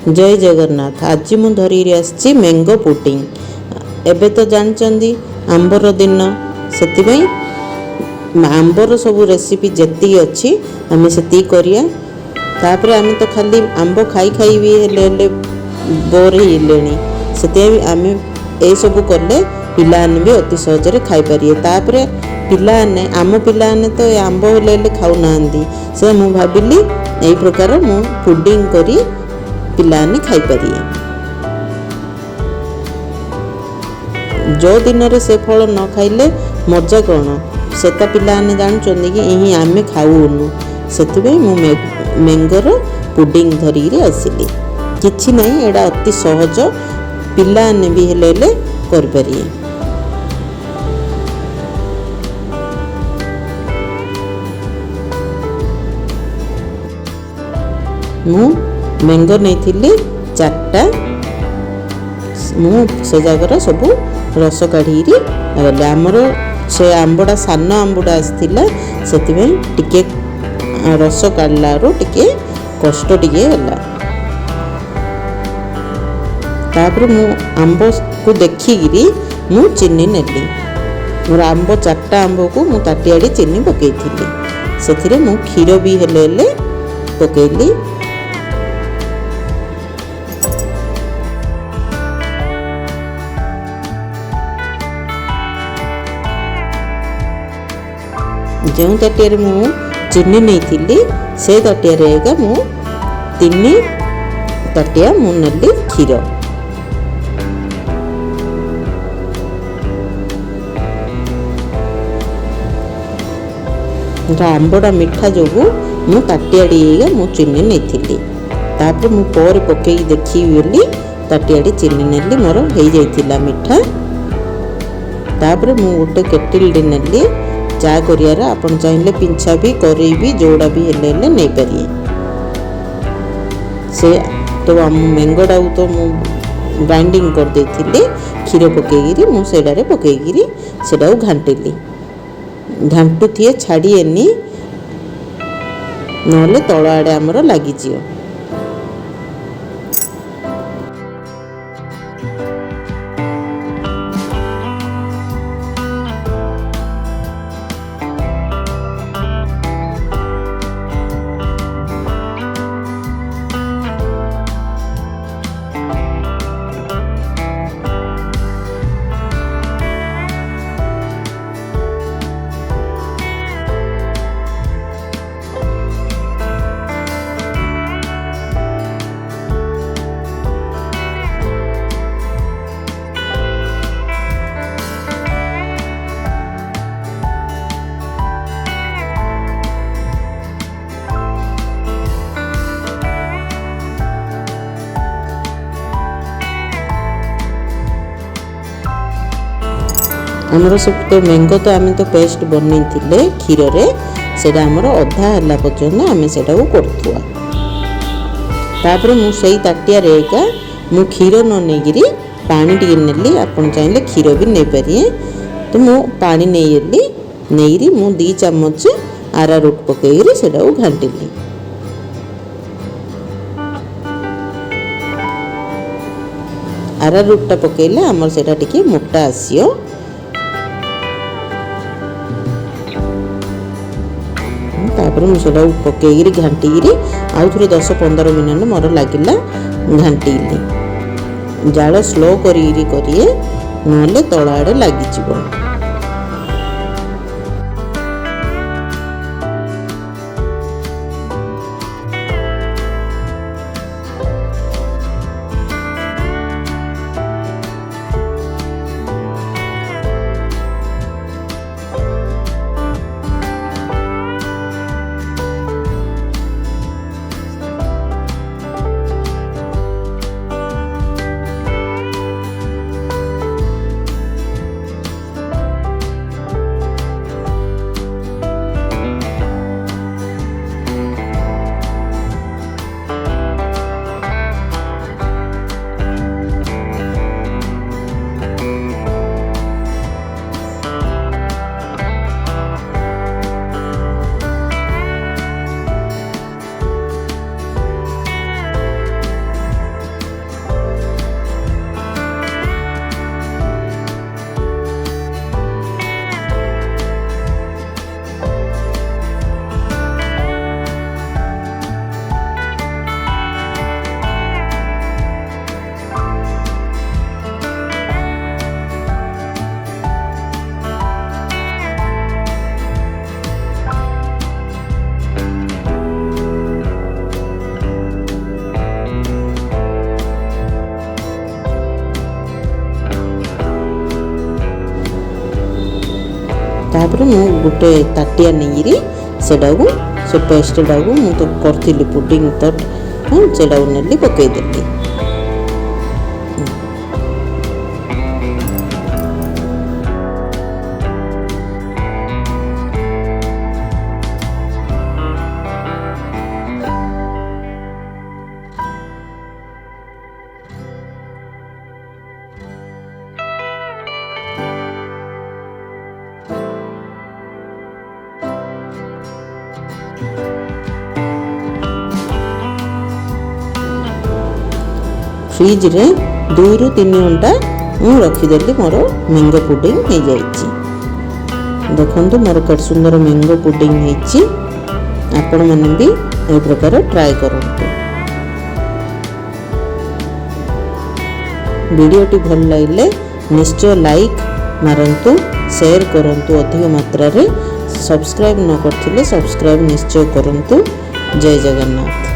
जय जगन्नाथ। आज मु धरी आसी मैंगो पुडिंग। एबे तो जानचंदी आंबर दिन से आंबर सब रेसिपी जेती अच्छी आम से करिया। तापर आम तो खाली आंब खाई खाई भी हेले बोर हेले से आम ये सब कले पिलाने भी अति सहजरे खाई पारे। तापर पिलाने आम पिलाने तो आंब हेले खाऊना से मु भाविली यही प्रकार मु पुडिंग करी पिलाने खाई पारे। जो दिन रे से फल न खाइले मजा कौन से पिलाने जानते कि यही आम खाऊनु से मु मैंगोर पुडिंग धरिकी आसिली। किछि नहीं एड़ा अति सहज पिलाने भी हेले कर पारे। मु मैंगो नहीं चार्टा से जगार सब रस काढ़ी आमर से आंबड़ा सान आंबड़ा आसाला से रस काढ़लारू टिके कष्ट टिके है। तापर मु आंब को देखिकी मु चीनी नेली। मोर आंब चार्टा आंब को मु ताटियाड़ी चीनी पकई से मु क्षीर भी हेले पकईली। जो ताटिया मु चीनी नहीं से ताटिया मु 3 ताटिया मु नेली क्षीर। आंबड़ा मीठा जो मु ताटियाड़ी मु चीनी नहीं तापर मु पर पकई देखी बोली ताटियाड़ी चीनी नेली मोर हो जाइतिला मीठा। तापर मु गोटे केटिल नेली चा करियार आपन चाहिए पिंछा भी करेई भी जोड़ा भी हेले नहीं पारे। से तो आम मैंगोटा तो मु ग्राइंडिंग कर देथिले क्षीर पकईरी मु सेडारे पकईरी सेडा घांटिली। घांटू थिए छाड़ीएनी नले तल आड़े आमर लगी जियो। आमर सब तो मैंगो तो आम तो पेस्ट बन क्षीर से आमर अधा है पर्यटन आम से करुआ। तापर मुझे ताटिया मु क्षीर न नहीं पानी टी नेली। आपन चाहिए क्षीर भी नहीं पारे तो मु पानी नहीं मु 2 चम्मच आरारूट पकईरी से घांटिली। आरारूटा पकईले आमर से टिके मोटा आसियो। तापर मुझे पकईरी घांटी आउ थे 10-15 मिनट मोर लगिला घांटी। जाल स्लो करिए नले तल आड़े लगिज। तापर मु गोटे ताटिया नहीं सेटा को से पेस्टा को मु तो करथिली पुडिंग तो सेटा को नेली पकईदेली। फ्रिज रे 2 ରୁ 3 घंटा मु रखीदेली मोर मैंगो पुडिंग हो जाइए। देखो मोर केट सुंदर मैंगो पुडिंग होइछि। आपण माने भी ए प्रकार ट्राई करंतु। वीडियोटी भल लगे निश्चय लाइक मारंतु, शेयर करंतु, अधिक मात्रा रे सब्सक्राइब न करथिले सब्सक्राइब निश्चय करंतु। जय जगन्नाथ।